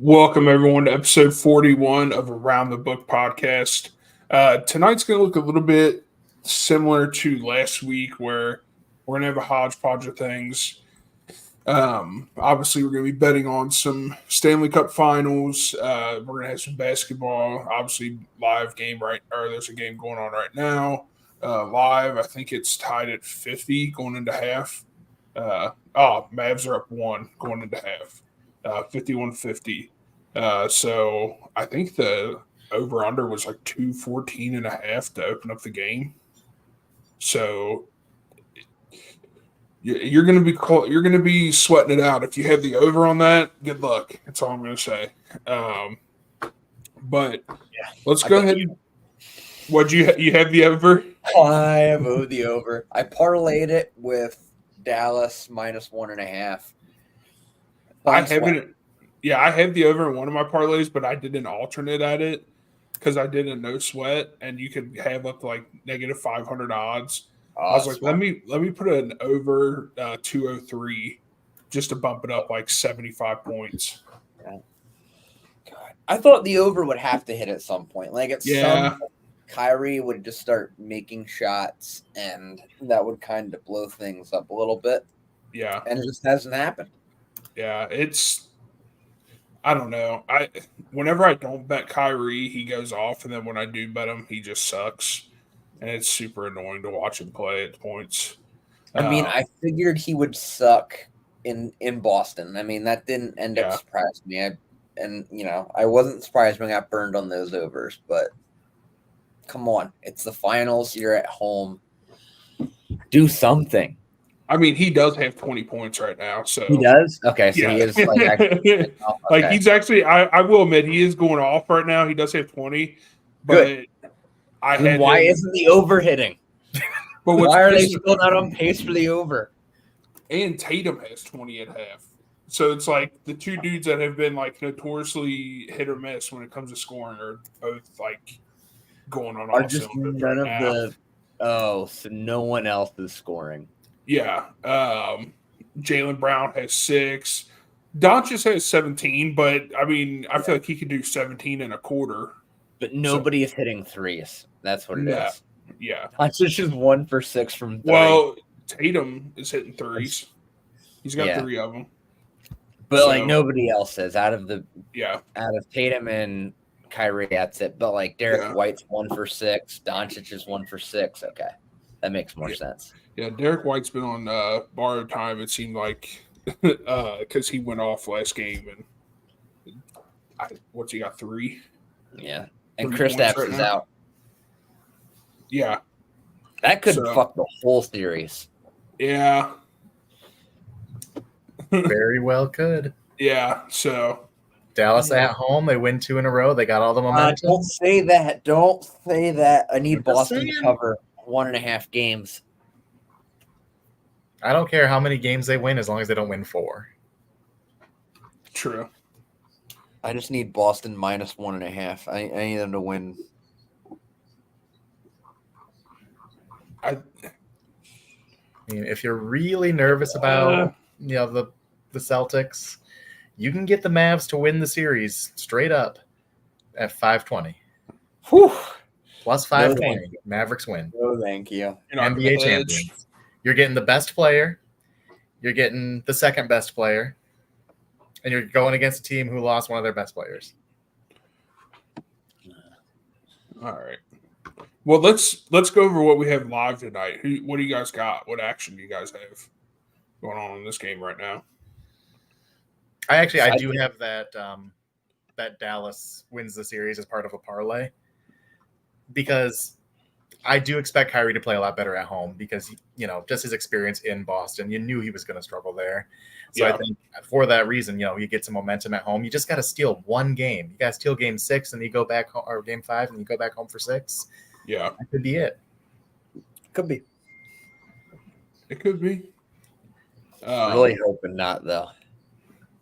Welcome, everyone, to episode 41 of Around the Book podcast. Tonight's going to look a little bit similar to last week, where we're going to have a hodgepodge of things. Obviously, we're going to be betting on some Stanley Cup finals. We're going to have some basketball. Obviously, live game there's a game going on right now. Live, I think it's tied at 50 going into half. Mavs are up 1 going into half. 51-50. So I think the over under was like 214 and a half to open up the game. So you're going to be sweating it out if you have the over on that. Good luck. That's all I'm going to say. But let's go ahead. What'd you have the over? I have the over. I parlayed it with Dallas minus 1.5. I haven't. Yeah, I have the over in one of my parlays, but I did an alternate at it because I did a no sweat, and you could have up to like negative 500 odds. I was like, let me put an over 203 just to bump it up like 75 points. God, I thought the over would have to hit at some point. Like at some point, Kyrie would just start making shots, and that would kind of blow things up a little bit. Yeah, and it just hasn't happened. Yeah, I don't know. Whenever I don't bet Kyrie, he goes off, and then when I do bet him, he just sucks, and it's super annoying to watch him play at points. I mean, I figured he would suck in Boston. I mean, that didn't end up surprising me. I wasn't surprised when I got burned on those overs, but come on, it's the finals. You're at home. Do something. I mean, he does have 20 points right now. So he does? Okay, so he is like actually like he's actually I will admit he is going off right now. He does have 20. But good. Why isn't the over hitting? But why are they still not on pace for the over? And Tatum has 20 at half. So it's like the two dudes that have been like notoriously hit or miss when it comes to scoring are both like going on all cylinders right now. So no one else is scoring. Yeah. Jaylen Brown has 6. Doncic has 17, but I mean, I feel like he could do 17 and a quarter. But nobody is hitting threes. That's what it is. Yeah. Doncic is 1 for 6 from 3. Well, Tatum is hitting threes. He's got 3 of them. But like nobody else is out of Tatum and Kyrie, that's it. But like Derek White's 1 for 6. Doncic is 1 for 6. Okay. That makes more sense. Yeah, Derek White's been on borrowed time, it seemed like, because he went off last game. And what's he got, 3? Yeah. And Kristaps is out. Yeah. That could fuck the whole series. Yeah. Very well could. Yeah, so. Dallas at home, they win 2 in a row. They got all the momentum. Don't say that. Don't say that. I need Boston to cover 1.5 games. I don't care how many games they win as long as they don't win 4. True. I just need Boston minus 1.5. I need them to win. I mean, if you're really nervous about the Celtics, you can get the Mavs to win the series straight up at 520. Whew. Plus 520. Mavericks win. No, thank you. NBA champions. You're getting the best player. You're getting the second best player. And you're going against a team who lost one of their best players. All right. Well, let's go over what we have live tonight. What do you guys got? What action do you guys have going on in this game right now? I do have that that Dallas wins the series as part of a parlay, because I do expect Kyrie to play a lot better at home because, just his experience in Boston, you knew he was going to struggle there. So I think for that reason, you get some momentum at home. You just got to steal one game. You got to steal game 6 and you go back home, or game 5 and you go back home for 6. Yeah. That could be it. Could be. It could be. Really hoping not, though.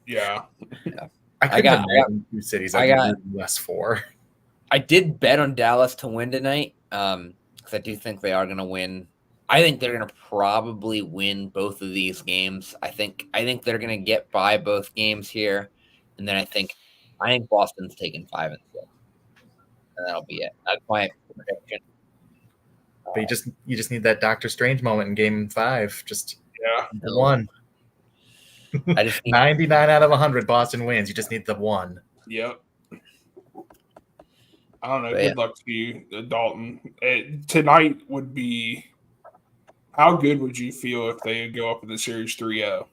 Yeah. I got 2 cities. I got less 4. I did bet on Dallas to win tonight because I do think they are going to win. I think they're going to probably win both of these games. I think they're going to get by both games here, and then I think I think Boston's taking 5 and 6, and that'll be it. That's my prediction. But you just need that Doctor Strange moment in Game 5. Just the one. I just need 99 out of 100. Boston wins. You just need the one. Yep. I don't know. But Good luck to you, Dalton. Tonight would be. How good would you feel if they go up in the series 3-0?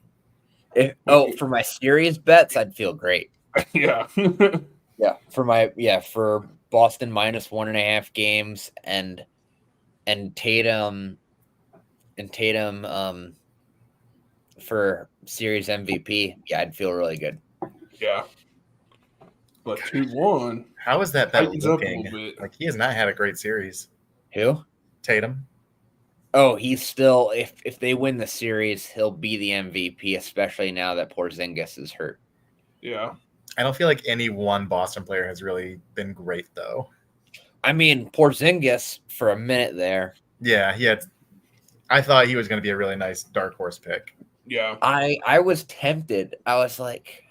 For my serious bets, I'd feel great. Yeah. For Boston -1.5 games and Tatum for series MVP, I'd feel really good. Yeah. But 2-1. How is that bet Tightens up a little looking? bit. Like, he has not had a great series. Who? Tatum. Oh, he's still. If they win the series, he'll be the MVP, especially now that Porzingis is hurt. Yeah. I don't feel like any one Boston player has really been great, though. I mean, Porzingis for a minute there. Yeah, he had. I thought he was going to be a really nice dark horse pick. Yeah. I was tempted. I was like,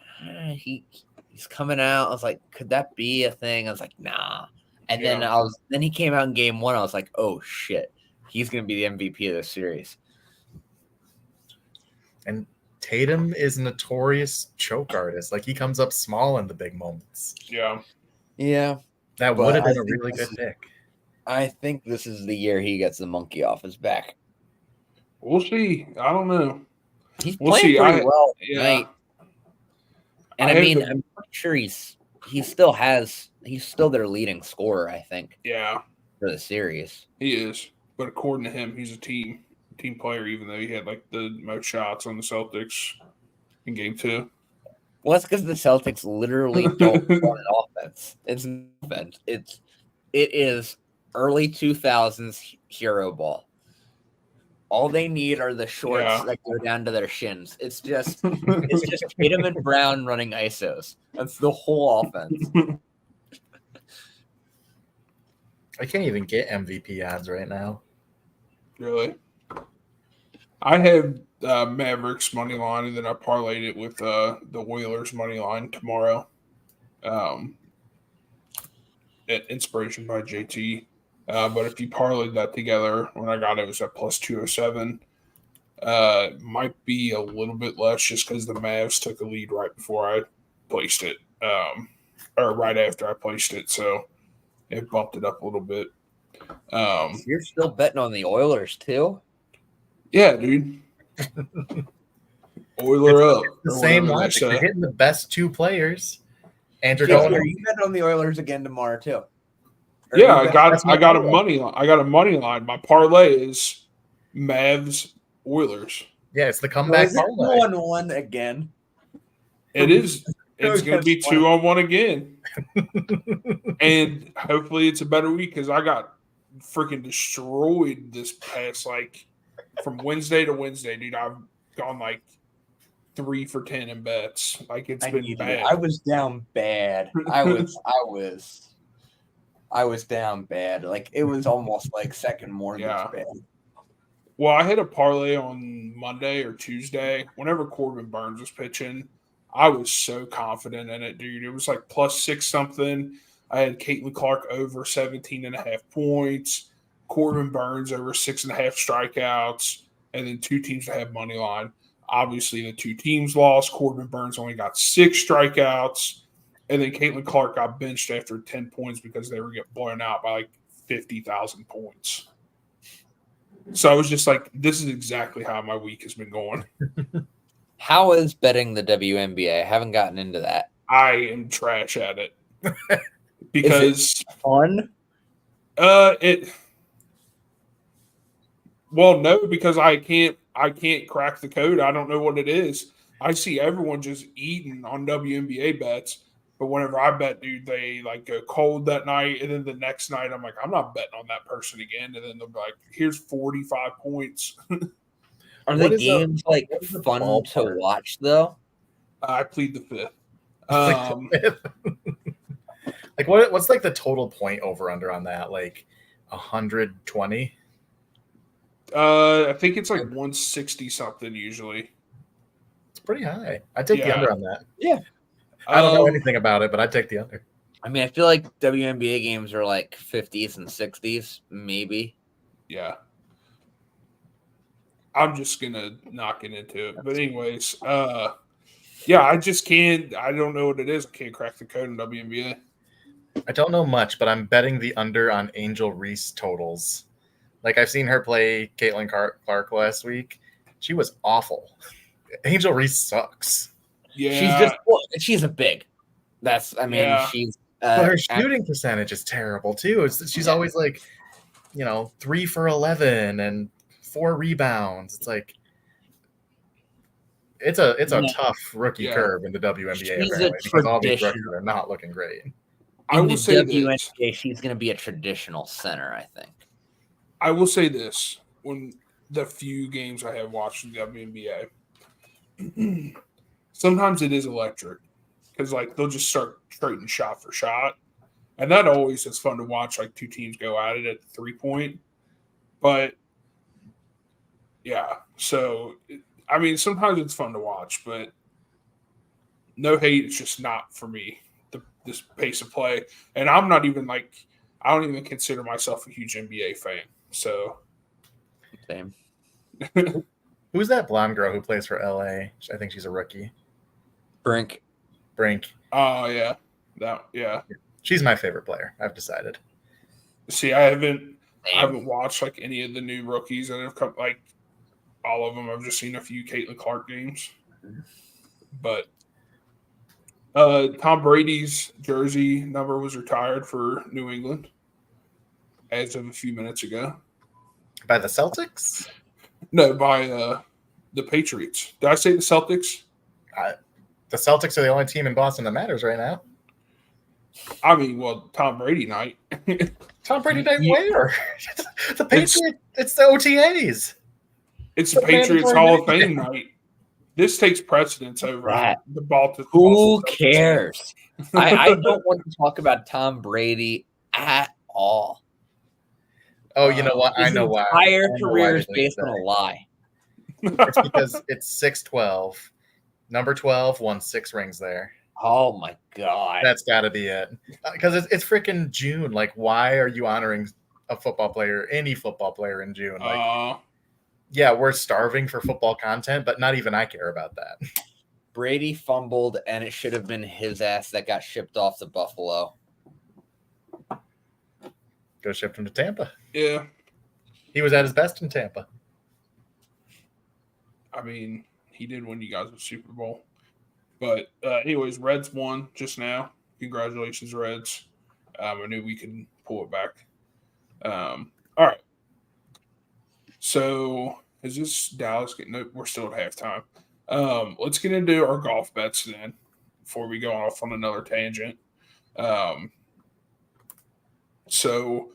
he's coming out. I was like, could that be a thing? I was like, nah. And then he came out in Game 1. I was like, oh shit, he's going to be the MVP of this series. And Tatum is a notorious choke artist. Like, he comes up small in the big moments. Yeah. Yeah. That would have been a really good pick. I think this is the year he gets the monkey off his back. We'll see. I don't know. He's playing pretty well tonight. And I'm pretty sure he's still their leading scorer, I think. Yeah. For the series. He is. But according to him, he's a team player, even though he had like the most shots on the Celtics in Game 2. Well, that's because the Celtics literally don't run an offense. It's an offense. It is early 2000s hero ball. All they need are the shorts that go down to their shins. It's just Tatum and Brown running ISOs. That's the whole offense. I can't even get MVP odds right now. Really? I have Mavericks money line, and then I parlayed it with the Oilers money line tomorrow. Inspiration by JT. But if you parlayed that together, when I got it, was at plus 207. Might be a little bit less just because the Mavs took a lead right before I placed it, or right after I placed it. So it bumped it up a little bit. You're still betting on the Oilers too? Yeah, dude. Oiler up. The same logic. They're hitting the best two players. And you're Are you betting on the Oilers again tomorrow too? Yeah, I got a money line. I got a money line. My parlay is Mavs Oilers. Yeah, it's the comeback parlay. 2-on-1 again. It is. It's going to be 2-on-1 again. And hopefully it's a better week because I got freaking destroyed this past, from Wednesday to Wednesday, dude. I've gone 3 for 10 in bets. It's been bad. I was down bad. I was down bad. It was almost second morning. Yeah. Bad. Well, I hit a parlay on Monday or Tuesday. Whenever Corbin Burns was pitching, I was so confident in it, dude. It was plus 6 something. I had Caitlin Clark over 17.5 points, Corbin Burns over 6.5 strikeouts, and then 2 teams that had money line. Obviously, the 2 teams lost. Corbin Burns only got 6 strikeouts. And then Caitlin Clark got benched after 10 points because they were getting blown out by 50,000 points. So I was just this is exactly how my week has been going. How is betting the WNBA? I haven't gotten into that. I am trash at it. Because is it fun? Well, no, because I can't crack the code. I don't know what it is. I see everyone just eating on WNBA bets. But whenever I bet, dude, they go cold that night, and then the next night I'm I'm not betting on that person again. And then they'll be here's 45 points. Are the games fun to watch though? I plead the fifth. What's the total point over under on that? 120? I think it's 160 something usually. It's pretty high. I take the under on that. Yeah. I don't know anything about it, but I'd take the under. I mean, I feel like WNBA games are like 50s and 60s, maybe. Yeah. I'm just gonna not get into it. But anyways, yeah, I just can't. I don't know what it is. I can't crack the code in WNBA. I don't know much, but I'm betting the under on Angel Reese totals. Like, I've seen her play Caitlin Clark last week. She was awful. Angel Reese sucks. Yeah, she's a big. She's. But her shooting percentage is terrible too. She's always like, 3 for 11 and 4 rebounds. It's like it's a tough rookie curve in the WNBA apparently, because all these rookies are not looking great. I will say WNBA, she's going to be a traditional center, I think. I will say this: when the few games I have watched in the WNBA, sometimes it is electric because they'll just start trading shot for shot, and that always is fun to watch. Like two teams go at it at the 3-point, but yeah. So I mean, sometimes it's fun to watch, but no hate. It's just not for me. This pace of play, and I'm not even I don't even consider myself a huge NBA fan. So, same. Who's that blonde girl who plays for LA? I think she's a rookie. Brink. Oh yeah, She's my favorite player. I've decided. See, I haven't watched any of the new rookies that have come. All of them. I've just seen a few Caitlin Clark games, but. Tom Brady's jersey number was retired for New England as of a few minutes ago. By the Celtics? No, by the Patriots. Did I say the Celtics? The Celtics are the only team in Boston that matters right now. I mean, well, Tom Brady night. Tom Brady night where? The Patriots. It's the OTAs. It's the Patriots Hall of Fame night. This takes precedence over the Baltimore. Who cares? I don't want to talk about Tom Brady at all. Oh, you know what? I know why. His entire career is based on a lie. It's because it's 6'12". Number 12 won 6 rings there. Oh my God. That's got to be it. Because it's freaking June. Why are you honoring a football player, any football player in June? Yeah, we're starving for football content, but not even I care about that. Brady fumbled, and it should have been his ass that got shipped off to Buffalo. Go ship him to Tampa. Yeah. He was at his best in Tampa. I mean, he did win you guys a Super Bowl. But anyways, Reds won just now. Congratulations, Reds. I knew we could pull it back. All right. So is this Dallas getting? No, we're still at halftime. Let's get into our golf bets then before we go off on another tangent. So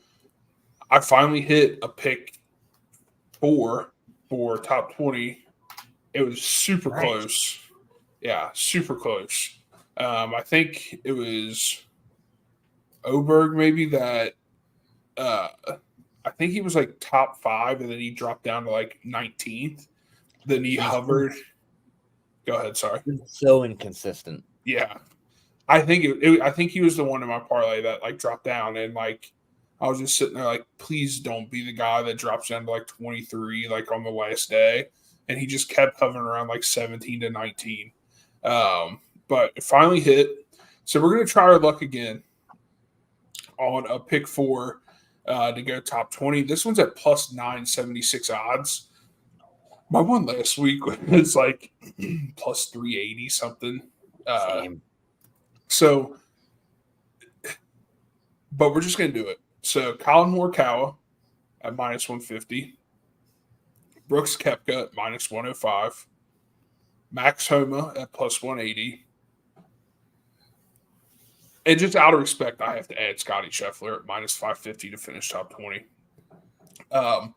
I finally hit a pick 4 for top 20. It was super close. Yeah, super close. I think it was Oberg maybe that I think he was top 5, and then he dropped down to 19th. Then he hovered. Go ahead. Sorry. So inconsistent. Yeah, I think I think he was the one in my parlay that dropped down, and I was just sitting there please don't be the guy that drops down to 23 on the last day, and he just kept hovering around 17 to 19. But it finally hit, so we're gonna try our luck again on a pick 4. To go top 20. This one's at plus 976 odds. My one last week was plus 380 something. So, but we're just going to do it. So, Colin Morikawa at minus 150. Brooks Koepka at minus 105. Max Homa at plus 180. And just out of respect, I have to add Scotty Scheffler at minus 550 to finish top 20. Now,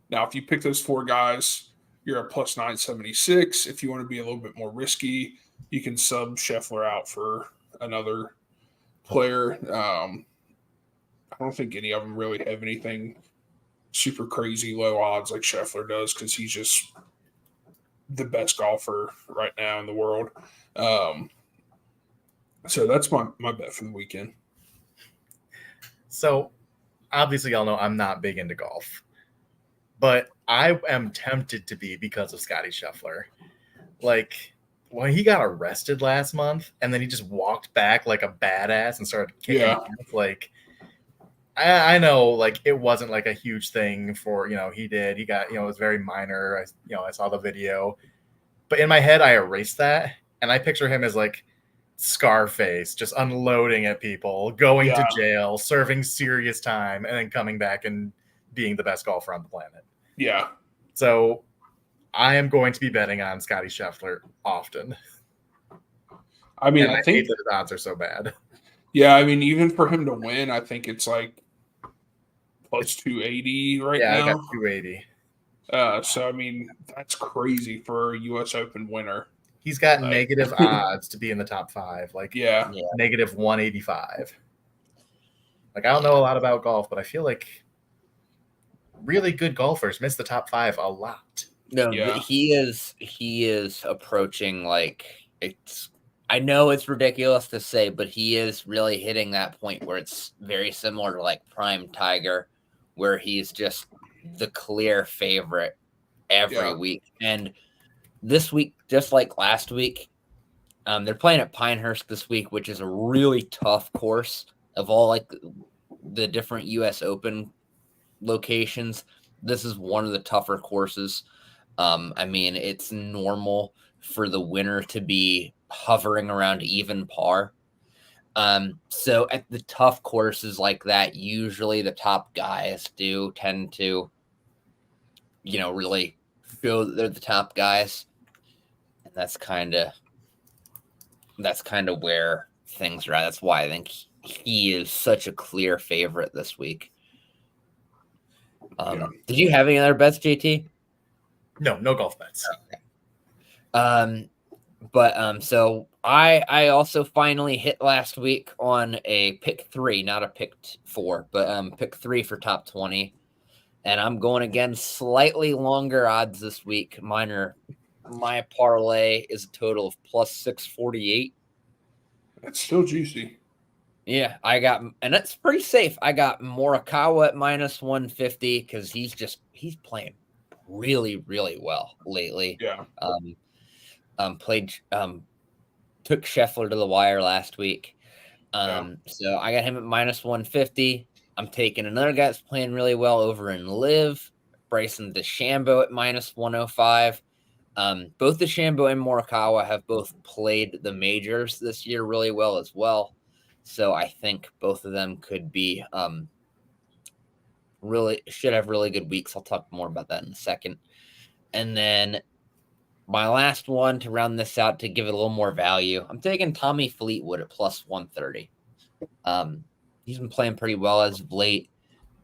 if you pick those 4 guys, you're at plus 976. If you want to be a little bit more risky, you can sub Scheffler out for another player. I don't think any of them really have anything super crazy low odds like Scheffler does because he's just the best golfer right now in the world. So that's my bet for the weekend. So obviously, y'all know I'm not big into golf, but I am tempted to be because of Scotty Scheffler. Like when he got arrested last month, and then he just walked back like a badass and started kicking Yeah. off. Like I know, like it wasn't like a huge thing for he got it was very minor. I saw the video, but in my head I erased that, and I picture him as like Scarface, just unloading at people, going to jail, serving serious time, and then coming back and being the best golfer on the planet. Yeah. So I am going to be betting on Scotty Scheffler often. I mean, I think that the odds are so bad. Yeah, I mean, even for him to win, I think it's like plus 280 right now. Yeah, I got 280. So I mean, that's crazy for a U.S. Open winner. He's got negative odds to be in the top 5. Like, negative 185. Like, I don't know a lot about golf, but I feel like really good golfers miss the top 5 a lot. No, he is approaching like it's. I know it's ridiculous to say, but he is really hitting that point where it's very similar to like prime Tiger, where he's just the clear favorite every week. And this week, just like last week, they're playing at Pinehurst this week, which is a really tough course of all like the different U.S. Open locations. This is one of the tougher courses. I mean, it's normal for the winner to be hovering around even par. So at the tough courses like that, usually the top guys do tend to, really show that they're the top guys. And that's kind of where things are at. That's why I think he is such a clear favorite this week. Did you have any other bets, JT? No golf bets. Okay. So I also finally hit last week on a pick 3, not a pick 4, but pick 3 for top 20. And I'm going again slightly longer odds this week. My parlay is a total of plus 648. That's still juicy. Yeah, and that's pretty safe. I got Morikawa at minus 150 because he's playing really, really well lately. Yeah. Took Scheffler to the wire last week. So I got him at minus 150. I'm taking another guy that's playing really well over in Live, Bryson DeChambeau at minus 105. Both DeChambeau and Morikawa have both played the majors this year really well as well. So I think both of them could be should have really good weeks. I'll talk more about that in a second. And then my last one to round this out to give it a little more value, I'm taking Tommy Fleetwood at plus 130. He's been playing pretty well as of late,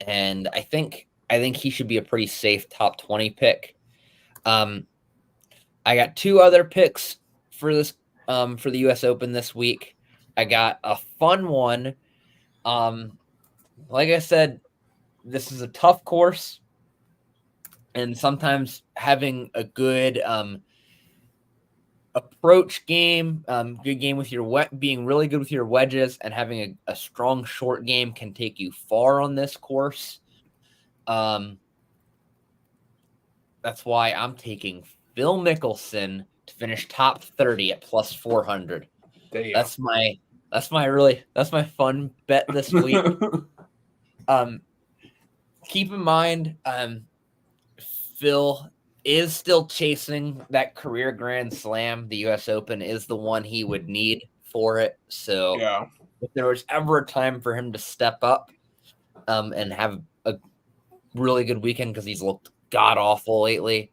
and I think he should be a pretty safe top 20 pick. I got 2 other picks for this for the U.S. Open this week. I got a fun one. Like I said, this is a tough course, and sometimes having a good approach game, good game with your being really good with your wedges, and having a strong short game can take you far on this course. That's why I'm taking Phil Mickelson to finish top 30 at plus 400. Damn. That's my fun bet this week. Keep in mind, Phil is still chasing that career Grand Slam. The U.S. Open is the one he would need for it. So if there was ever a time for him to step up and have a really good weekend, because he's looked god-awful lately,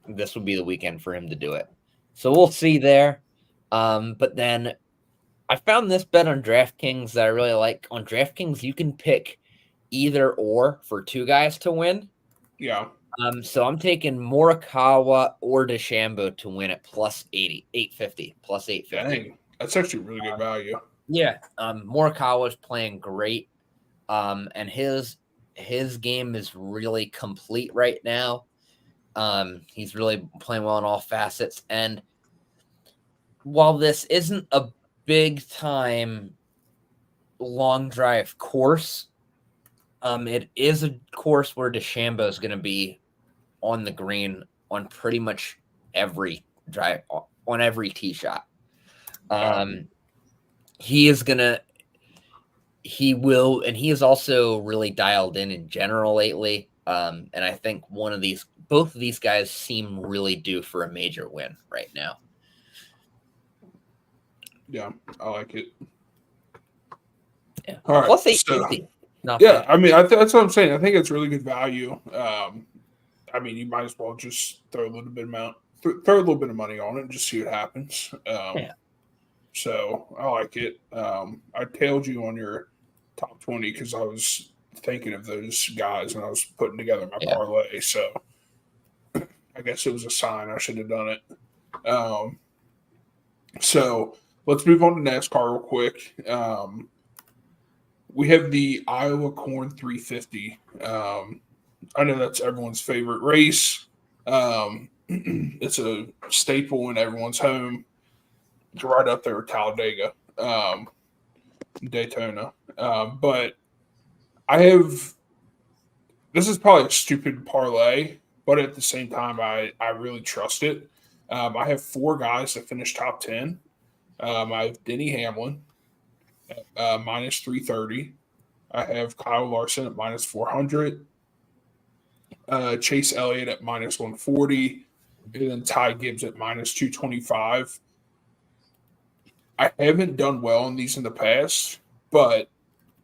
this would be the weekend for him to do it. So we'll see there. But then I found this bet on DraftKings that I really like. On DraftKings, you can pick either or for 2 guys to win. Yeah. So I'm taking Morikawa or DeChambeau to win at plus 850, plus 850. Dang, that's actually really good value. Yeah. Morikawa is playing great. And his game is really complete right now. He's really playing well in all facets. And while this isn't a big time long drive course. It is a course where DeChambeau is going to be on the green on pretty much every drive, on every tee shot. He is also really dialed in general lately. And I think both of these guys seem really due for a major win right now. Yeah, I like it. Yeah. All right. Plus 850. Yeah, I mean, that's what I'm saying. I think it's really good value. I mean, you might as well just throw a little bit of money on it and just see what happens. Yeah. So I like it. I tailed you on your top 20 because I was thinking of those guys when I was putting together my parlay. So I guess it was a sign I should have done it. So let's move on to NASCAR real quick. We have the Iowa Corn 350. I know that's everyone's favorite race. It's a staple in everyone's home. It's right up there with Talladega, Daytona. But this is probably a stupid parlay, but at the same time, I really trust it. I have 4 guys that finished top 10. I have Denny Hamlin at minus 330. I have Kyle Larson at minus 400. Chase Elliott at minus 140. And then Ty Gibbs at minus 225. I haven't done well in these in the past, but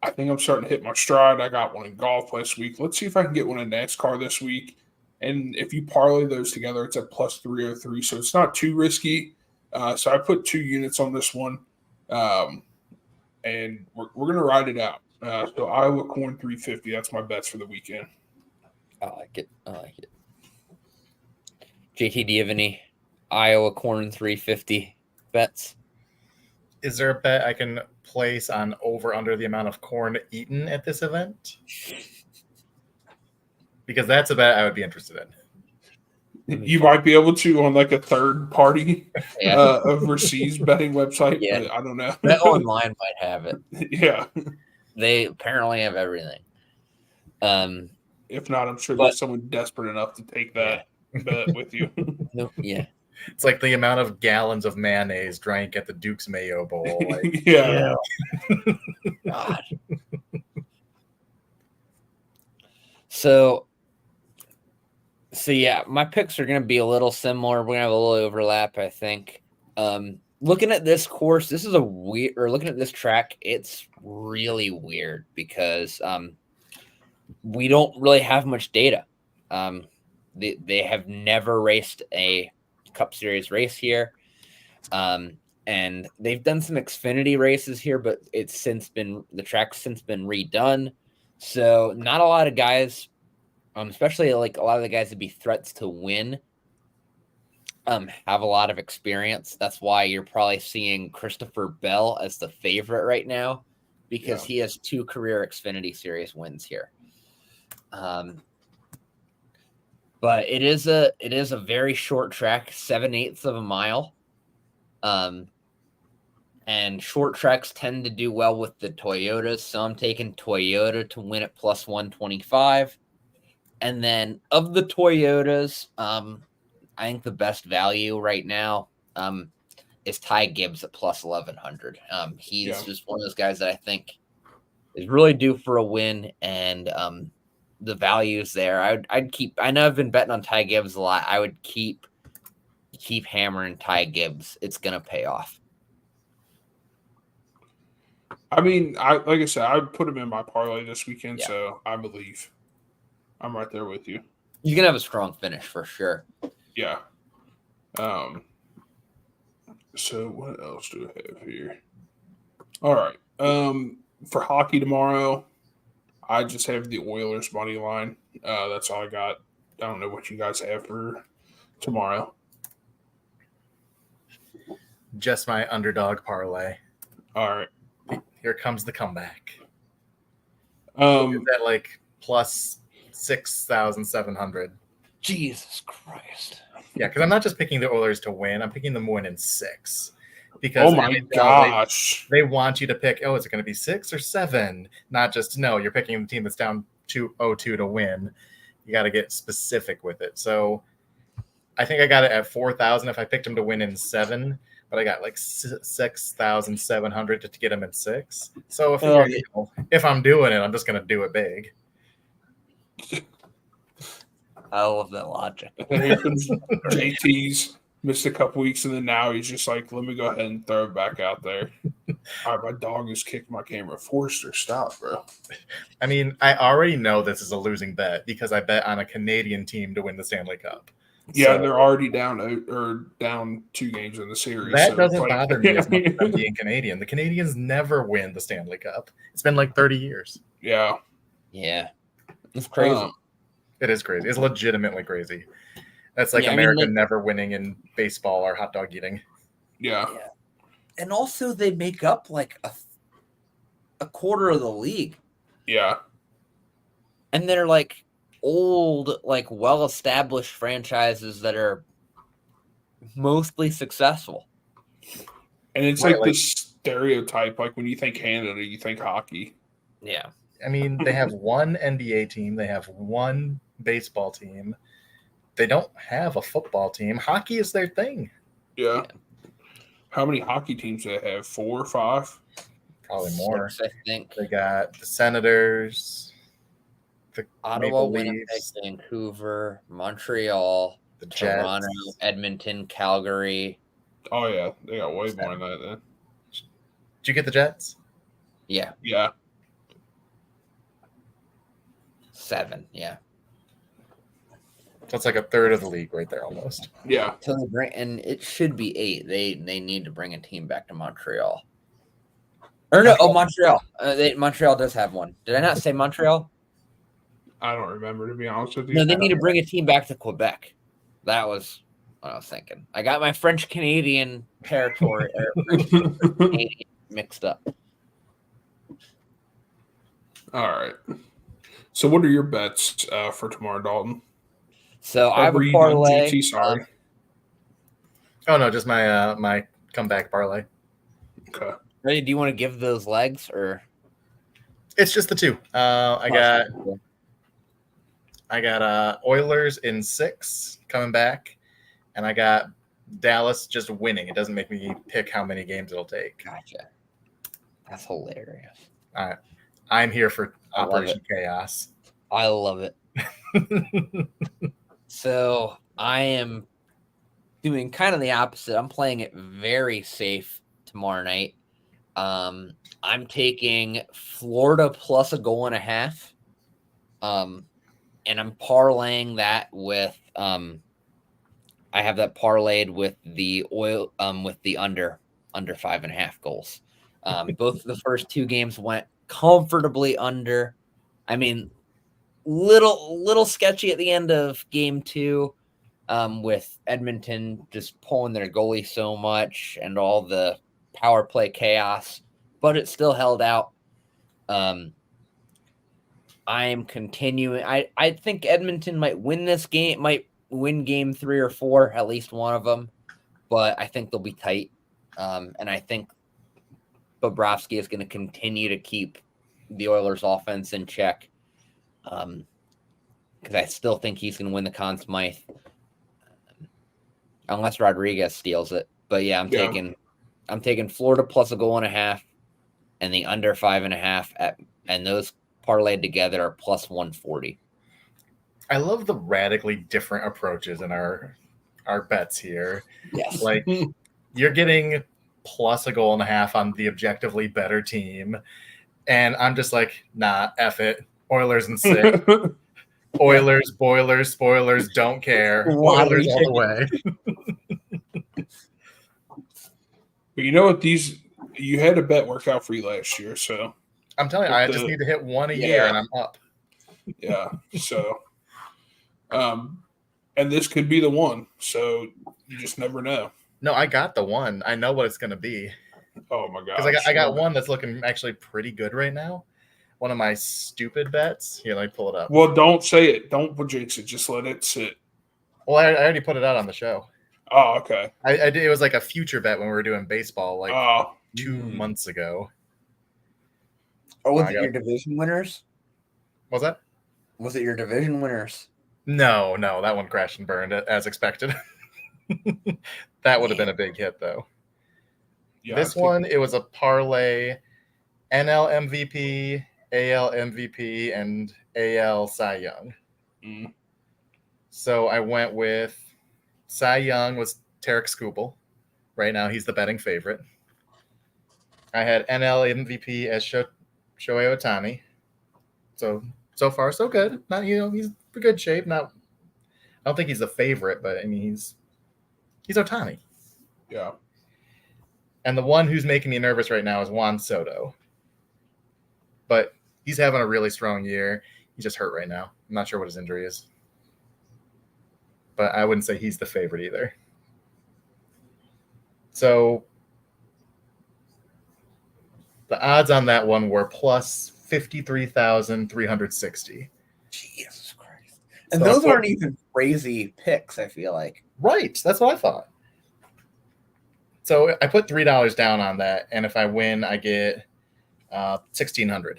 I think I'm starting to hit my stride. I got one in golf last week. Let's see if I can get one in NASCAR this week. And if you parlay those together, it's at plus 303. So it's not too risky. So I put 2 units on this one. And we're going to ride it out. So Iowa Corn 350. That's my bets for the weekend. I like it. JT, do you have any Iowa Corn 350 bets? Is there a bet I can place on over under the amount of corn eaten at this event? Because that's a bet I would be interested in. You might be able to on like a third party overseas betting website. Yeah. But I don't know. Bet Online might have it. Yeah. They apparently have everything. If not, I'm sure there's someone desperate enough to take that bet with you. Yeah. It's like the amount of gallons of mayonnaise drank at the Duke's Mayo Bowl. Like, yeah. God. So yeah, my picks are going to be a little similar. We're going to have a little overlap, I think. Looking at this course, looking at this track, it's really weird because we don't really have much data. They have never raced a Cup Series race here. And they've done some Xfinity races here, but the track's since been redone. So not a lot of guys, especially like a lot of the guys that be threats to win, have a lot of experience. That's why you're probably seeing Christopher Bell as the favorite right now, because he has 2 career Xfinity Series wins here. But it is a very short track, 7/8 of a mile. And short tracks tend to do well with the Toyotas. So I'm taking Toyota to win at plus 125. And then of the Toyotas, I think the best value right now is Ty Gibbs at plus 1,100. He's just one of those guys that I think is really due for a win, and the value's there. I know I've been betting on Ty Gibbs a lot. I would keep hammering Ty Gibbs. It's gonna pay off. I mean, like I said, I put him in my parlay this weekend, so I believe I'm right there with you. He's gonna have a strong finish for sure. Yeah. So what else do I have here? All right. For hockey tomorrow, I just have the Oilers money line. That's all I got. I don't know what you guys have for tomorrow. Just my underdog parlay. All right. Here comes the comeback. Is that like plus 6,700? Jesus Christ. Yeah, because I'm not just picking the Oilers to win. I'm picking them win in 6. because Oh my gosh. they want you to pick, is it going to be 6 or 7? Not just, no, you're picking the team that's down 2-0-2 to win. You got to get specific with it. So I think I got it at 4,000 if I picked him to win in 7, but I got like 6,700 to get him in 6. So if I'm doing it, I'm just going to do it big. I love that logic. JT's missed a couple weeks, and then now he's just like, let me go ahead and throw it back out there. All right, my dog has kicked my camera. Forster, stop, bro. I mean, I already know this is a losing bet because I bet on a Canadian team to win the Stanley Cup. Yeah, so, they're already down 2 games in the series. That doesn't bother me as much as I'm being Canadian. The Canadians never win the Stanley Cup. It's been like 30 years. Yeah. Yeah. It's crazy. It is crazy. It's legitimately crazy. That's like America never winning in baseball or hot dog eating. Yeah. And also they make up like a quarter of the league. Yeah. And they're like old, like well-established franchises that are mostly successful. And it's like this stereotype, like when you think Canada, you think hockey. Yeah. I mean, they have one NBA team. They have one baseball team. They don't have a football team. Hockey is their thing. Yeah. How many hockey teams do they have? 4 or 5? Probably more. 6, I think. They got the Senators, the Ottawa, Winnipeg, Vancouver, Montreal, the Toronto, Jets. Edmonton, Calgary. Oh, yeah. They got way more than that then. Did you get the Jets? Yeah. Yeah. 7, yeah. So it's like a third of the league right there almost. Yeah. And it should be 8. They need to bring a team back to Montreal. Or no, Montreal. Montreal does have one. Did I not say Montreal? I don't remember, to be honest with you. No, they need to bring a team back to Quebec. That was what I was thinking. I got my French-Canadian territory Canadian mixed up. All right. So what are your bets for tomorrow, Dalton? So I have a parlay. GT, sorry. Oh no, just my my comeback parlay. Okay. Ray, do you want to give those legs or? It's just the 2. I got Oilers in 6 coming back, and I got Dallas just winning. It doesn't make me pick how many games it'll take. Gotcha. That's hilarious. All right. I'm here for Operation Chaos. I love it. So I am doing kind of the opposite. I'm playing it very safe tomorrow night. I'm taking Florida plus a goal and a half. And I'm parlaying that with I have that parlayed with the with the under 5.5 goals. Both of the first 2 games went comfortably under. I mean, little sketchy at the end of game 2, with Edmonton just pulling their goalie so much and all the power play chaos, but it still held out. I am continuing. I think Edmonton might win this game, might win game 3 or 4, at least one of them, but I think they'll be tight. And I think Bobrovsky is going to continue to keep the Oilers offense in check. Because I still think he's going to win the Conn Smythe, unless Rodriguez steals it. But yeah, I'm taking Florida plus a goal and a half, and the under 5.5 and those parlayed together are plus 140. I love the radically different approaches in our bets here. Yes, like you're getting plus a goal and a half on the objectively better team, and I'm just like, nah, F it. Oilers in 6. Oilers, boilers, spoilers, don't care. Oilers all the way. But you know what? You had a bet work out for you last year, so I'm telling you, I just need to hit 1 a year and I'm up. Yeah. So, and this could be the one. So you just never know. No, I got the one. I know what it's going to be. Oh my god! Because I got one that's looking actually pretty good right now. One of my stupid bets. Here, let me pull it up. Well, don't say it. Don't jinx it. Just let it sit. Well, I already put it out on the show. Oh, okay. I did. It was like a future bet when we were doing baseball, like Oh, 2 months ago. Or was I it got- your division winners? Was that? Was it your division winners? No, that one crashed and burned as expected. That would have been a big hit, though. yeah. This one, it was a parlay, NL MVP, AL MVP, and AL Cy Young. Mm. So I went with Cy Young was Tarek Skubal. Right now, he's the betting favorite. I had NL MVP as Shohei Ohtani. So far, so good. Not he's in good shape. Not, I don't think he's the favorite, but I mean he's Ohtani. Yeah. And the one who's making me nervous right now is Juan Soto. But he's having a really strong year. He's just hurt right now. I'm not sure what his injury is. But I wouldn't say he's the favorite either. So the odds on that one were plus 53,360. Jesus Christ. And So those I put- aren't even crazy picks, I feel like. Right. That's what I thought. So I put $3 down on that, and if I win, I get $1,600.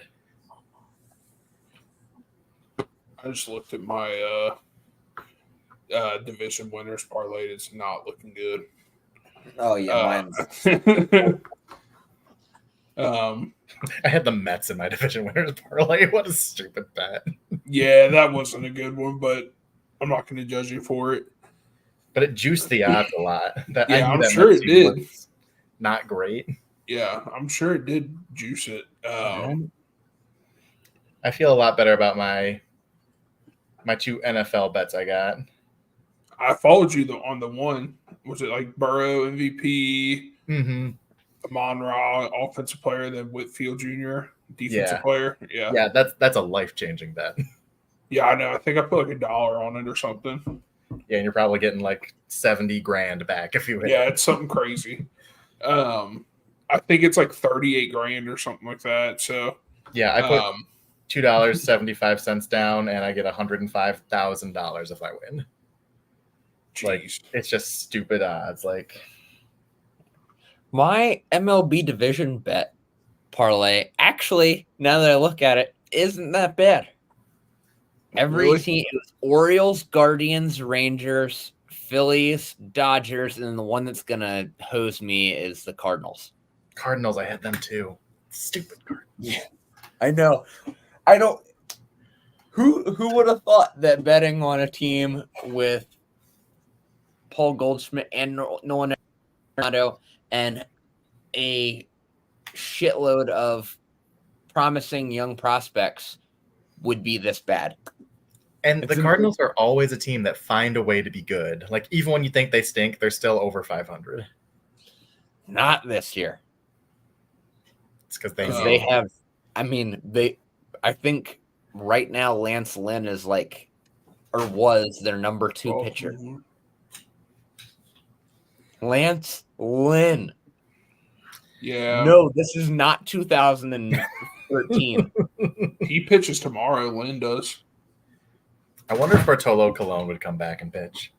I just looked at my division winners parlay. It's not looking good. Oh yeah, mine's I had the Mets in my division winners parlay. What a stupid bet. yeah, that wasn't a good one, but I'm not going to judge you for it. But it juiced the odds a lot. I Yeah, knew I'm that sure Mets it team did. was not great. Yeah, I'm sure it did juice it. I feel a lot better about my 2 NFL bets I got. I followed you on the one. Was it like Burrow MVP, Mm-hmm. Amon-Ra offensive player, then Whitfield Jr. defensive Yeah. player? Yeah. Yeah, that's a life-changing bet. Yeah, I know. I think I put like $1 on it or something. Yeah, and you're probably getting like 70 grand back if you win. Yeah, it's something crazy. I think it's like 38 grand or something like that. So Yeah, I put $2.75 down, and I get $105,000 if I win. Like, jeez. it's just stupid odds. Like, my MLB division bet parlay. Actually, now that I look at it, isn't that bad. Every Really? team, it was Orioles, Guardians, Rangers, Phillies, Dodgers, and then the one that's gonna hose me is the Cardinals. Cardinals, I had them too. Stupid Cardinals. Yeah, I know. I don't. Who would have thought that betting on a team with Paul Goldschmidt and Nolan Arenado and a shitload of promising young prospects would be this bad? And It's the Cardinals are always a team that find a way to be good. Like, even when you think they stink, they're still over 500. Not this year. It's because they Oh. They have. I mean, I think right now Lance Lynn is like, or was their number 2 pitcher. Lance Lynn. Yeah. No, this is not 2013. He pitches tomorrow. Lynn does. I wonder if Bartolo Colon would come back and pitch.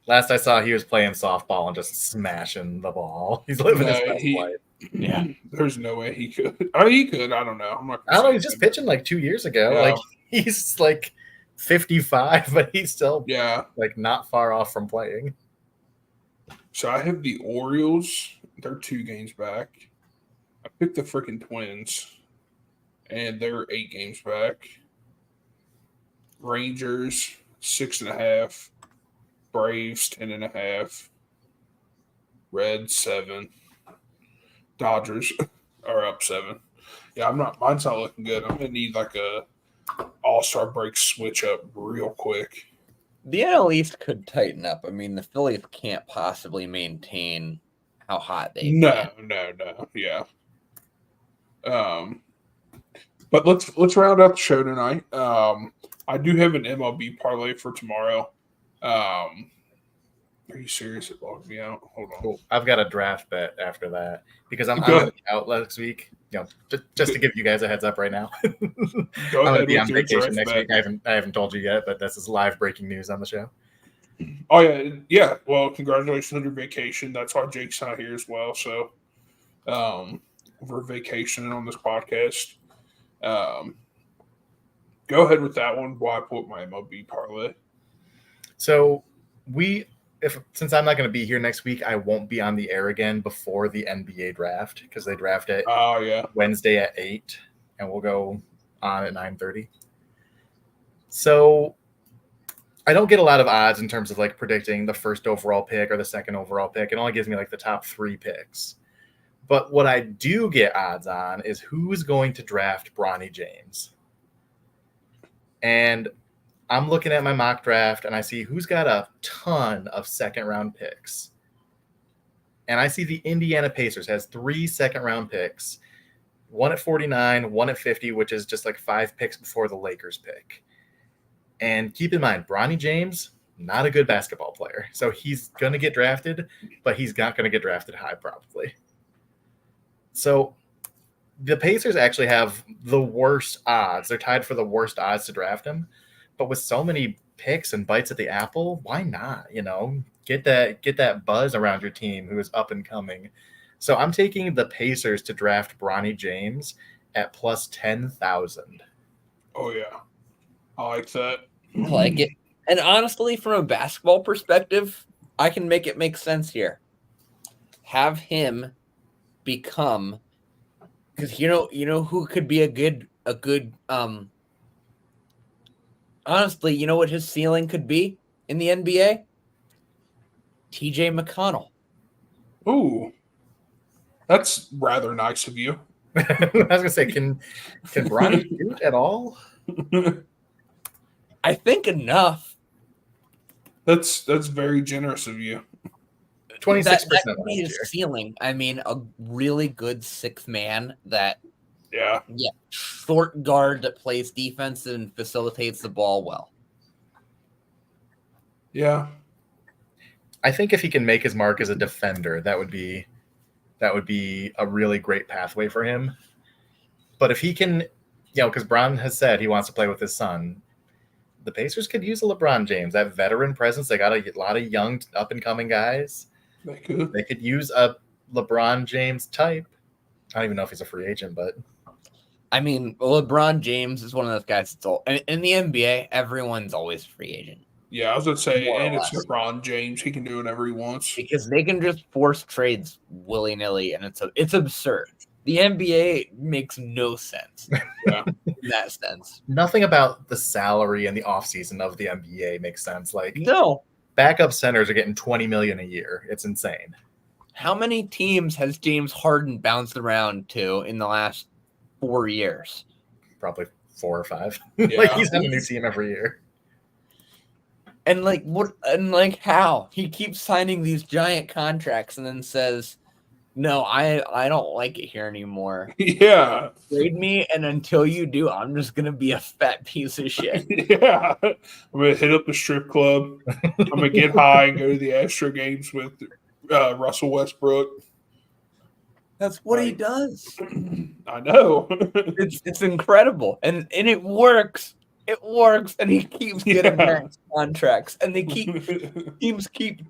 Last I saw, he was playing softball and just smashing the ball. He's living his No, best life. Yeah. There's no way he could. Oh, he could. I don't know. I'm not. I don't know. He's just pitching like 2 years ago. Yeah. Like, he's like 55, but he's still Yeah. like not far off from playing. So I have the Orioles. They're 2 games back. I picked the freaking Twins, and they're 8 games back. Rangers 6.5. Braves 10.5. Reds 7. Dodgers are up 7. Yeah, mine's not looking good. I'm gonna need like a all-star break switch up real quick. The NL East could tighten up. I mean, the Phillies can't possibly maintain how hot they've No, been. yeah. But let's round out the show tonight. I do have an MLB parlay for tomorrow. Are you serious? It logged me out. Hold on. Cool. I've got a draft bet after that because I'm Go going ahead. to be out next week. You know, just to give you guys a heads up right now. Go I'm going to ahead be with on your vacation draft next bet. week. I haven't told you yet, but this is live breaking news on the show. Oh yeah. Well, congratulations on your vacation. That's why Jake's not here as well. So, we're vacationing on this podcast. Um, go ahead with that one. Why I put my MLB parlay? So since I'm not going to be here next week, I won't be on the air again before the NBA draft because they draft it Oh yeah. Wednesday at 8, and we'll go on at 9:30. So I don't get a lot of odds in terms of like predicting the first overall pick or the second overall pick. It only gives me like the top 3 picks. But what I do get odds on is who's going to draft Bronny James. And I'm looking at my mock draft and I see who's got a ton of second round picks. And I see the Indiana Pacers has 3 second round picks, one at 49, one at 50, which is just like 5 picks before the Lakers pick. And keep in mind, Bronny James, not a good basketball player. So he's going to get drafted, but he's not going to get drafted high probably. So the Pacers actually have the worst odds. They're tied for the worst odds to draft him. But with so many picks and bites at the apple, why not? Get that buzz around your team who is up and coming. So I'm taking the Pacers to draft Bronny James at plus 10,000. Oh yeah, I like that. I like it. And honestly, from a basketball perspective, I can make it make sense here. Have him become, because you know who could be a good honestly, you know what his ceiling could be in the NBA? TJ McConnell. Ooh, that's rather nice of you. I was gonna say, can Bronny shoot at all? I think enough. That's very generous of you. 26% that could be his ceiling. I mean, a really good 6th man that short guard that plays defense and facilitates the ball well. Yeah. I think if he can make his mark as a defender, that would be a really great pathway for him. But if he can, because Bron has said he wants to play with his son, the Pacers could use a LeBron James, that veteran presence. They got a lot of young up and coming guys. They could use a LeBron James type. I don't even know if he's a free agent, but I mean, LeBron James is one of those guys that's all in the NBA. Everyone's always a free agent. Yeah, I was gonna say, and it's LeBron James. He can do whatever he wants because they can just force trades willy nilly, and it's absurd. The NBA makes no sense in that sense. Nothing about the salary and the offseason of the NBA makes sense. Like, no, backup centers are getting $20 million a year. It's insane. How many teams has James Harden bounced around to in the last 4 years? Probably 4 or 5. Yeah. Like, he's on a new team every year. And like what? And like how he keeps signing these giant contracts and then says, "No, I don't like it here anymore. Yeah, trade me, and until you do, I'm just gonna be a fat piece of shit." Yeah, I'm gonna hit up the strip club. I'm gonna get high and go to the Astro games with Russell Westbrook. That's what he does. I know. It's incredible, and it works. It works, and he keeps getting max contracts, and teams keep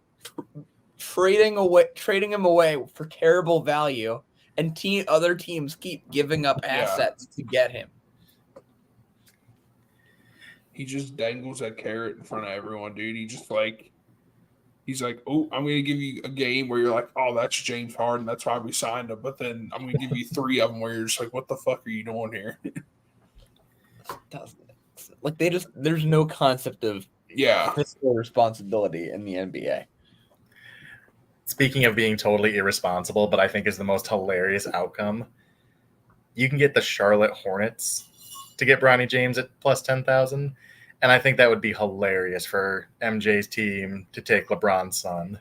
trading him away for terrible value, and other teams keep giving up assets to get him. He just dangles that carrot in front of everyone, dude. He's like, oh, I'm going to give you a game where you're like, oh, that's James Harden. That's why we signed him. But then I'm going to give you 3 of them where you're just like, what the fuck are you doing here? Like there's no concept of fiscal responsibility in the NBA. Speaking of being totally irresponsible, but I think is the most hilarious outcome, you can get the Charlotte Hornets to get Bronny James at plus 10,000. And I think that would be hilarious for MJ's team to take LeBron's son.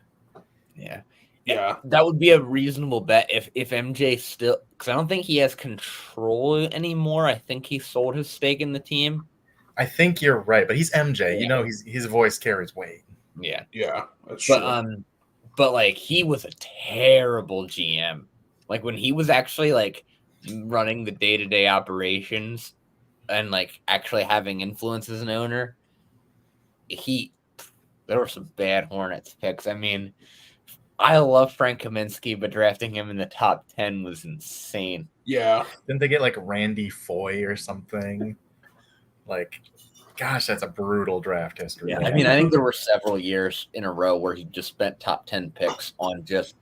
Yeah. Yeah. That would be a reasonable bet if MJ still, because I don't think he has control anymore. I think he sold his stake in the team. I think you're right, but he's MJ. You know, his voice carries weight. Yeah. Yeah. That's true. But like he was a terrible GM. Like when he was actually like running the day-to-day operations and like actually having influence as an owner, he there were some bad Hornets picks. I mean, I love Frank Kaminsky, but drafting him in the top 10 was insane. Yeah. Didn't they get like Randy Foye or something? Like, gosh, that's a brutal draft history. Yeah, I mean, I think there were several years in a row where he just spent top 10 picks on just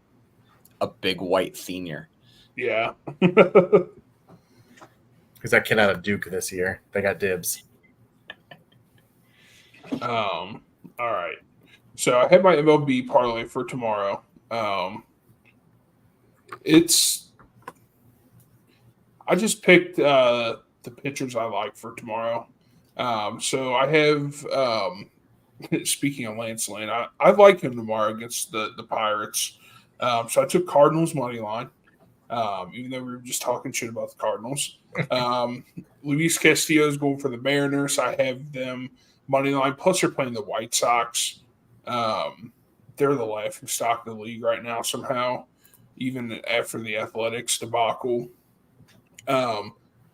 a big white senior. Yeah. Because that kid out of Duke this year, they got dibs. All right. So I have my MLB parlay for tomorrow. I just picked the pitchers I like for tomorrow. So I have speaking of Lance Lynn, I like him tomorrow against the Pirates. So I took Cardinals money line, even though we were just talking shit about the Cardinals. Luis Castillo is going for the Mariners. I have them money line. Plus, they're playing the White Sox. They're the laughing stock of the league right now somehow, even after the Athletics debacle. And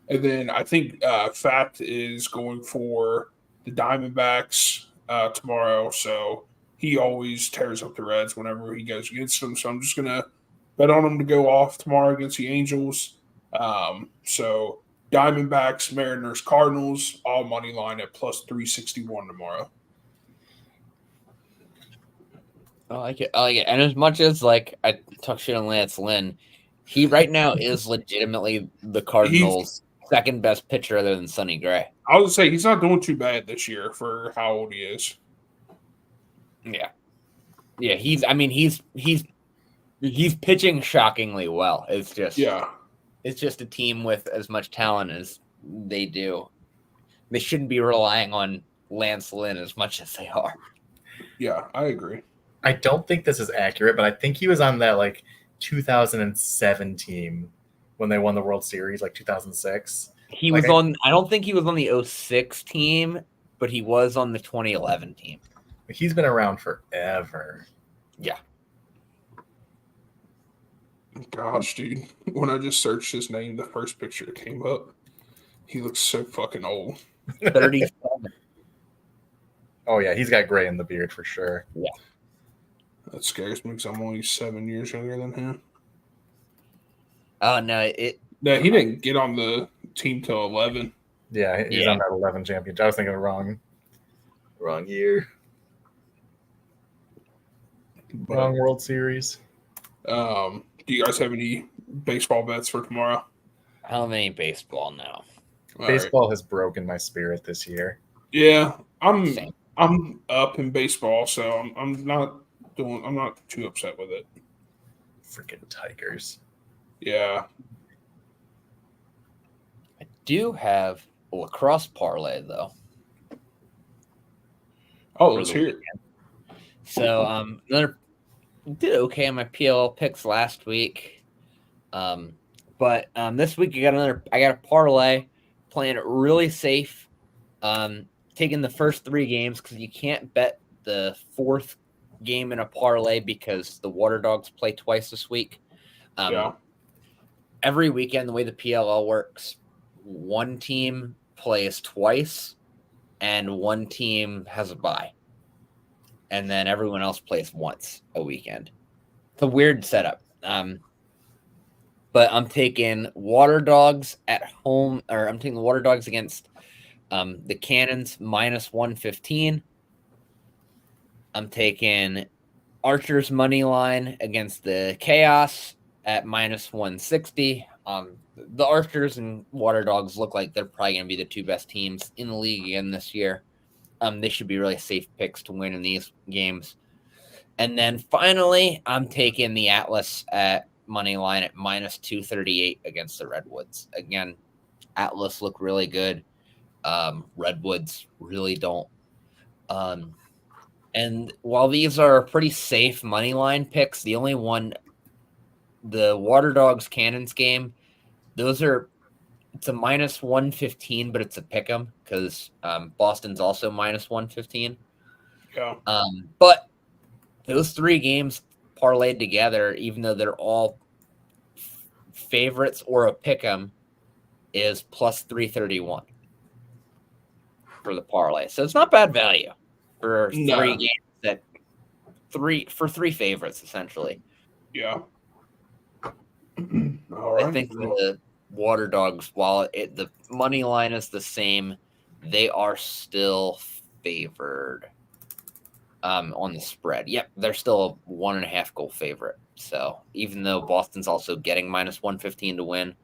then I think Fat is going for the Diamondbacks tomorrow. So he always tears up the Reds whenever he goes against them. So I'm just going to bet on him to go off tomorrow against the Angels. So Diamondbacks, Mariners, Cardinals, all money line at plus 361 tomorrow. I like it. And as much as I talk shit on Lance Lynn, he right now is legitimately the Cardinals' second best pitcher other than Sonny Gray. I would say he's not doing too bad this year for how old he is. Yeah. Yeah, he's pitching shockingly well. It's just a team with as much talent as they do. They shouldn't be relying on Lance Lynn as much as they are. Yeah, I agree. I don't think this is accurate, but I think he was on that 2007 team when they won the World Series, 2006. He was on. I don't think he was on the 2006 team, but he was on the 2011 team. He's been around forever. Yeah. Gosh, dude. When I just searched his name, the first picture that came up, he looks so fucking old. 37. Oh, yeah. He's got gray in the beard for sure. Yeah. That scares me because I'm only 7 years younger than him. Oh, no. No, he didn't get on the team till 11. Yeah, he's on that 11 championship. I was thinking wrong year. Wrong World Series. Do you guys have any baseball bets for tomorrow? I don't have any baseball now. Baseball has broken my spirit this year. Yeah, I'm up in baseball, so I'm not too upset with it. Freaking Tigers. Yeah. I do have a lacrosse parlay though. Oh, let's hear it. So did okay on my PLL picks last week. But this week I got a parlay, playing it really safe. Taking the first 3 games because you can't bet the 4th game in a parlay because the Water Dogs play twice this week. Every weekend, the way the PLL works, one team plays twice and one team has a bye. And then everyone else plays once a weekend. It's a weird setup. But I'm taking Water Dogs at home, or I'm taking the Water Dogs against the Cannons minus 115. I'm taking Archer's money line against the Chaos at minus 160. The Archers and Water Dogs look like they're probably going to be the 2 best teams in the league again this year. They should be really safe picks to win in these games. And then finally, I'm taking the Atlas at money line at minus 238 against the Redwoods. Again, Atlas look really good. Redwoods really don't. And while these are pretty safe money line picks, the only one, the Water Dogs Cannons game, it's a minus 115, but it's a pick 'em because Boston's also minus 115. Yeah. But those 3 games parlayed together, even though they're all favorites or a pick 'em, is plus 331 for the parlay. So it's not bad value for 3 games that three favorites essentially. Yeah. All right. I think the Water Dogs, while the money line is the same, they are still favored on the spread. Yep, they're still a 1.5 goal favorite. So even though Boston's also getting minus 115 to win,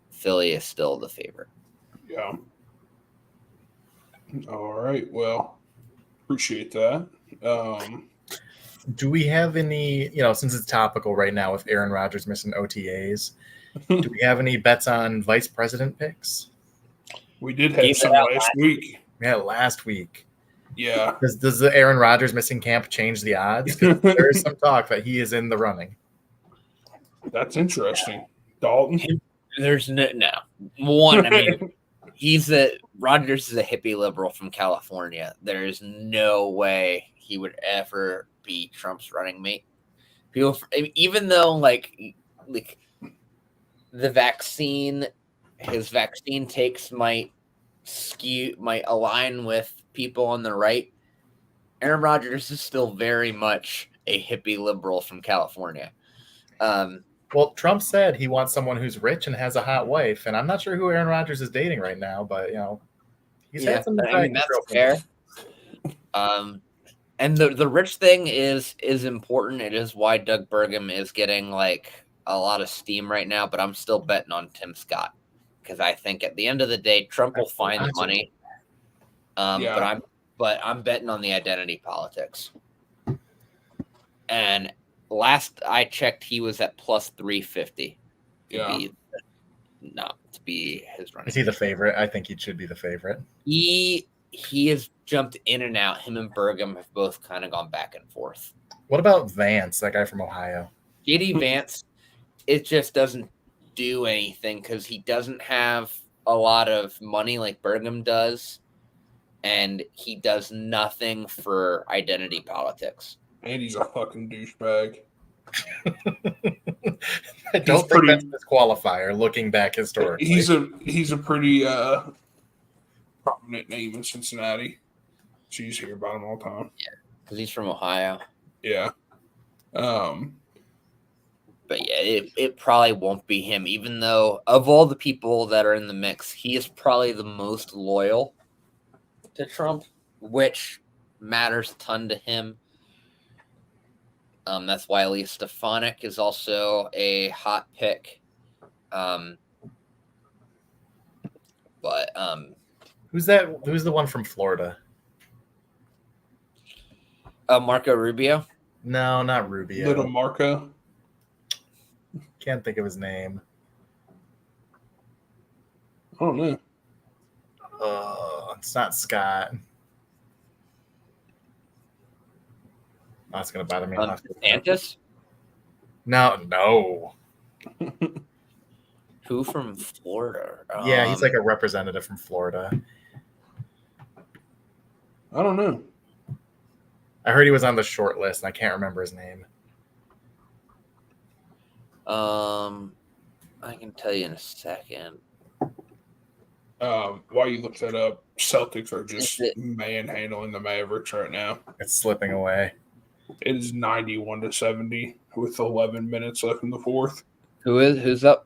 Philly is still the favorite. Yeah. All right. Well, appreciate that. Do we have any, since it's topical right now with Aaron Rodgers missing OTAs, do we have any bets on vice president picks? We did have some last week. Yeah, last week. Yeah. Does the Aaron Rodgers missing camp change the odds? There is some talk that he is in the running. That's interesting. Dalton? There's no. One, I mean, Rodgers is a hippie liberal from California. There is no way he would ever be Trump's running mate. Even though like the vaccine, his vaccine takes might align with people on the right, Aaron Rodgers is still very much a hippie liberal from California. Well, Trump said he wants someone who's rich and has a hot wife, and I'm not sure who Aaron Rodgers is dating right now, but he's had some. I mean, that's fair. And the rich thing is important. It is why Doug Burgum is getting like a lot of steam right now, but I'm still betting on Tim Scott because I think at the end of the day, Trump will find the money. But I'm betting on the identity politics. And last I checked, he was at plus 350. To be his running. Is he the favorite? I think he should be the favorite. He has jumped in and out. Him and Burgum have both kind of gone back and forth. What about Vance, that guy from Ohio? JD Vance, it just doesn't do anything because he doesn't have a lot of money like Burgum does, and he does nothing for identity politics. And he's a fucking douchebag. I don't think that's a disqualifier looking back historically. He's a pretty prominent name in Cincinnati. So you hear about him all the time. Yeah, because he's from Ohio. Yeah. But yeah, it probably won't be him, even though of all the people that are in the mix, he is probably the most loyal to Trump, which matters a ton to him. That's why Elise Stefanik is also a hot pick. Who's that? Who's the one from Florida? Marco Rubio? No, not Rubio. Little Marco. Can't think of his name. I don't know. It's not Scott. That's gonna bother me. DeSantis? No. Who from Florida? Yeah, he's like a representative from Florida. I don't know. I heard he was on the short list, and I can't remember his name. I can tell you in a second. While you look that up, Celtics are just manhandling the Mavericks right now. It's slipping away. It is 91-70 with 11 minutes left in the fourth. Who's up?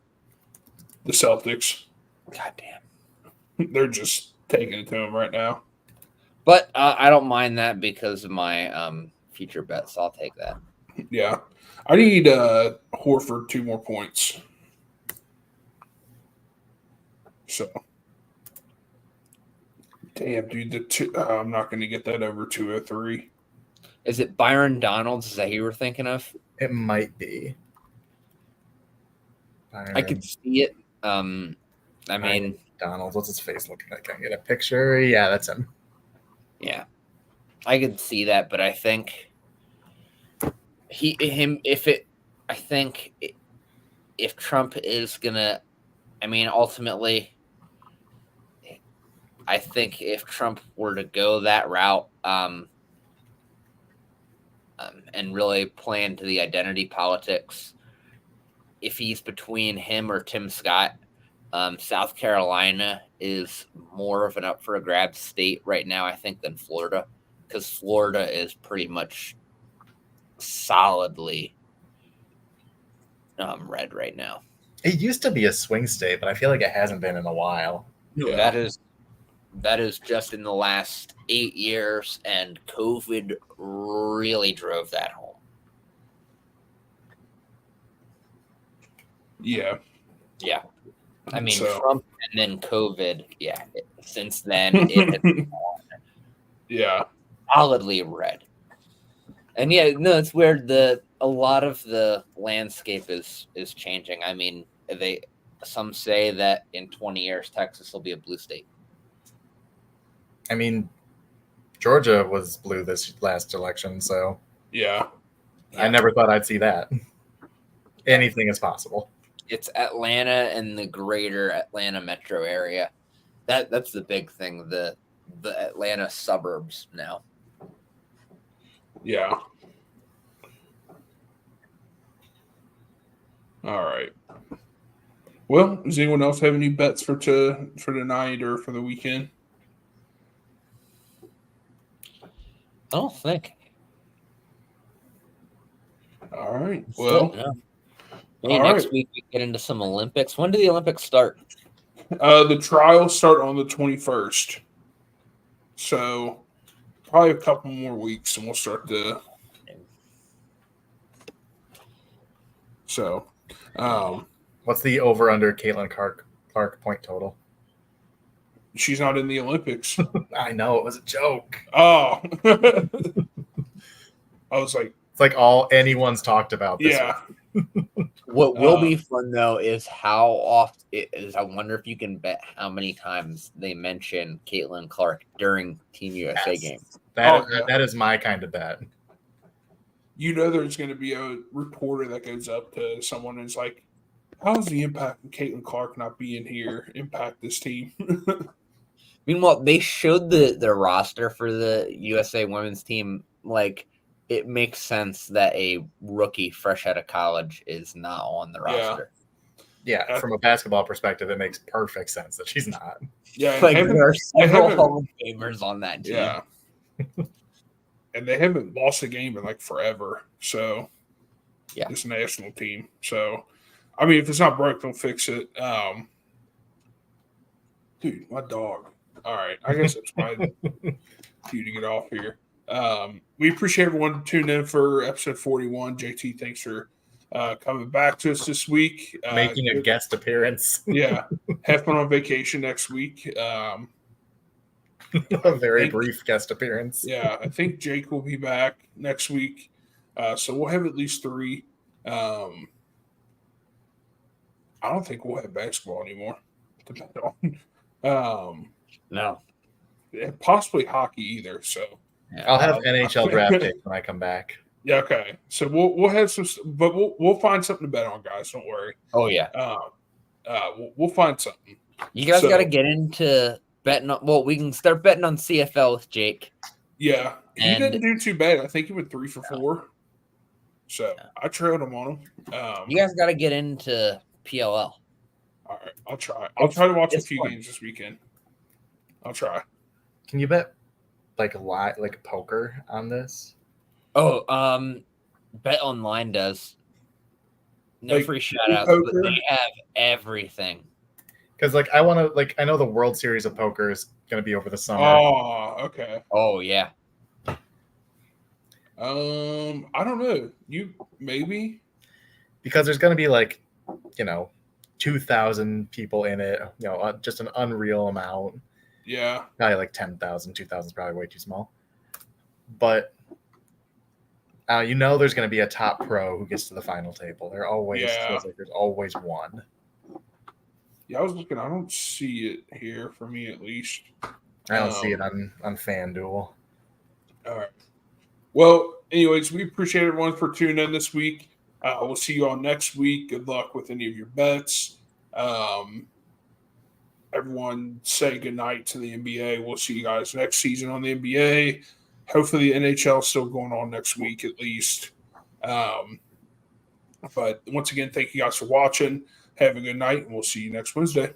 The Celtics. Goddamn. They're just taking it to them right now. But I don't mind that because of my future bets. So I'll take that. Yeah. I need Horford 2 more points. So. Damn, dude. I'm not going to get that over 203. Is it Byron Donalds? Is that who you were thinking of? It might be. I could see it. I mean, Donalds. What's his face looking like? Can I get a picture? Yeah, that's him. Yeah, I could see that, but I think if Trump is gonna, I mean, ultimately, I think if Trump were to go that route, and really play into the identity politics, if he's between him or Tim Scott, South Carolina is more of an up for a grabs state right now, I think, than Florida. because Florida is pretty much solidly red right now. It used to be a swing state, but I feel like it hasn't been in a while. No, that is just in the last 8 years, and COVID really drove that home. Yeah. Yeah. I mean, So- Trump and then COVID. Yeah. Since then, it has Yeah. solidly red. And yeah, no, it's weird. A lot of the landscape is changing. I mean, some say that in 20 years, Texas will be a blue state. I mean, Georgia was blue this last election, so Yeah. I never thought I'd see that. Anything is possible. It's Atlanta and the greater Atlanta metro area. That's the big thing. The Atlanta suburbs now. Yeah. All right. Well, does anyone else have any bets for tonight or for the weekend? I don't think. All right. Well, maybe all next right. week we get into some Olympics. When do the Olympics start? The trials start on the 21st. So probably a couple more weeks and we'll start the. So, What's the over under Caitlin Clark point total? she's not in the Olympics. I know it was a joke. Oh, I was like, It's like all anyone's talked about. This yeah. What will be fun though is how often it is. I wonder if you can bet how many times they mention Caitlin Clark during Team USA Yes. games. That is my kind of bet. You know, there's going to be a reporter that goes up to someone and is like, how does the impact of Caitlin Clark not being here impact this team? Meanwhile, they showed the roster for the USA women's team. Like, it makes sense that a rookie fresh out of college is not on the Yeah. roster. Yeah, from a basketball perspective, it makes perfect sense that she's not. Yeah. and Like, they haven't- there are several haven't- Hall of Famers on that team. Yeah. And they haven't lost a game in like forever. So, Yeah. this national team. So, I mean, if it's not broke, don't fix it. Dude, my dog. All right. I guess it's my cue to get off here. We appreciate everyone tuning in for episode 41. JT, thanks for coming back to us this week. Making a guest appearance. Yeah. Have fun on vacation next week. A very brief guest appearance. Yeah, I think Jake will be back next week. So we'll have at least 3. I don't think we'll have basketball anymore to bet on. No. Possibly hockey either. So Yeah. I'll have NHL draft day when I come back. yeah, okay. So we'll have some, but we'll find something to bet on, guys. Don't worry. Oh, yeah. We'll find something. You guys So- got to get into betting on. Well, we can start betting on CFL with Jake. Yeah, he And- didn't do too bad. I think he went 3 for 4. So I trailed him on him. You guys got to get into PLL. All right, I'll try. I'll try to watch a It's few fun. games this weekend. I'll try. Can you bet like poker on this? Oh, Bet Online does. No Like, free shout outs, but poker? they have everything. Because I want to I know the World Series of Poker is going to be over the summer. Oh, okay. Oh, yeah. I don't know. You maybe. Because there's going to be 2,000 people in it. Just an unreal amount. Yeah. Probably like 10,000. 2,000 is probably way too small. But there's going to be a top pro who gets to the final table. There always feels like there's always one. Yeah, I was looking. I don't see it here for me at least. I don't see it on FanDuel. All right. Well, anyways, we appreciate everyone for tuning in this week. We'll see you all next week. Good luck with any of your bets. Everyone say goodnight to the NBA. We'll see you guys next season on the NBA. Hopefully the NHL is still going on next week at least. But once again, thank you guys for watching. Have a good night, and we'll see you next Wednesday.